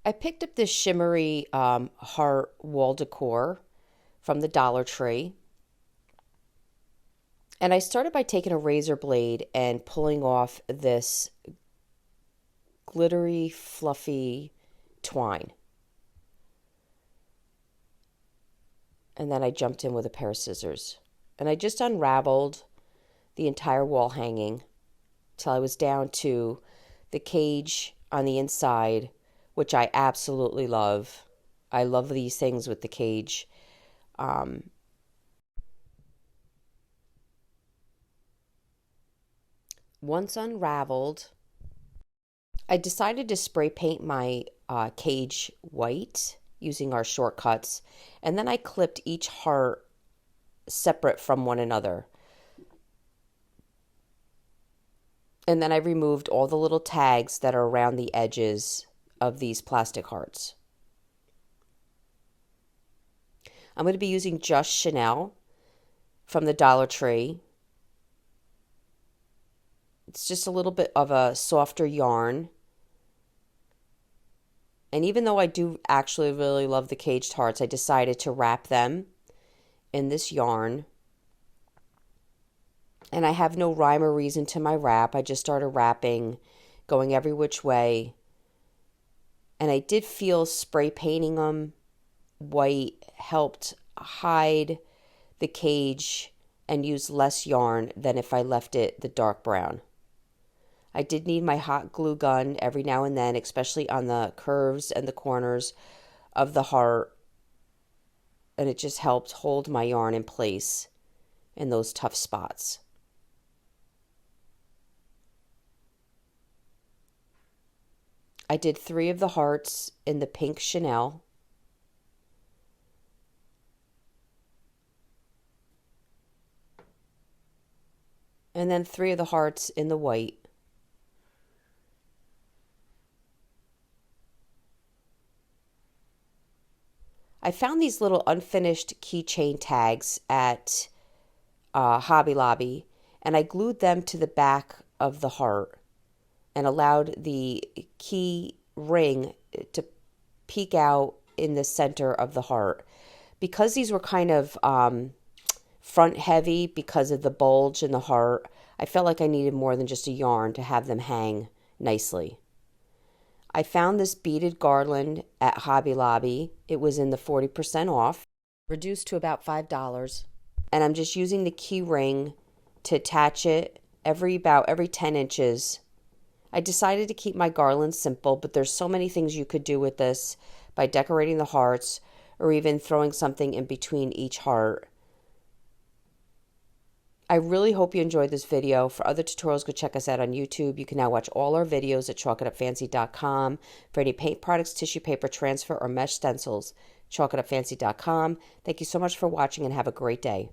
I picked up this shimmery heart wall decor from the Dollar Tree. And I started by taking a razor blade and pulling off this glittery, fluffy twine. And then I jumped in with a pair of scissors. And I just unraveled the entire wall hanging till I was down to the cage on the inside, which I absolutely love. I love these things with the cage. Um, Once unraveled, I decided to spray paint my cage white using our shortcuts, and then I clipped each heart separate from one another. And then I removed all the little tags that are around the edges of these plastic hearts. I'm going to be using just Chanel from the Dollar Tree. It's just a little bit of a softer yarn. And even though I do actually really love the caged hearts, I decided to wrap them in this yarn. And I have no rhyme or reason to my wrap. I just started wrapping, going every which way. And I did feel spray painting them white helped hide the cage and use less yarn than if I left it the dark brown. I did need my hot glue gun every now and then, especially on the curves and the corners of the heart. And it just helped hold my yarn in place in those tough spots. I did 3 of the hearts in the pink Chanel. And then 3 of the hearts in the white. I found these little unfinished keychain tags at Hobby Lobby, and I glued them to the back of the heart and allowed the key ring to peek out in the center of the heart. Because these were kind of front heavy because of the bulge in the heart, I felt like I needed more than just a yarn to have them hang nicely. I found this beaded garland at Hobby Lobby. It was in the 40% off, reduced to about $5. And I'm just using the key ring to attach it every 10 inches. I decided to keep my garland simple, but there's so many things you could do with this by decorating the hearts or even throwing something in between each heart. I really hope you enjoyed this video. For other tutorials, go check us out on YouTube. You can now watch all our videos at chalkitupfancy.com. For any paint products, tissue paper transfer, or mesh stencils, chalkitupfancy.com. Thank you so much for watching and have a great day.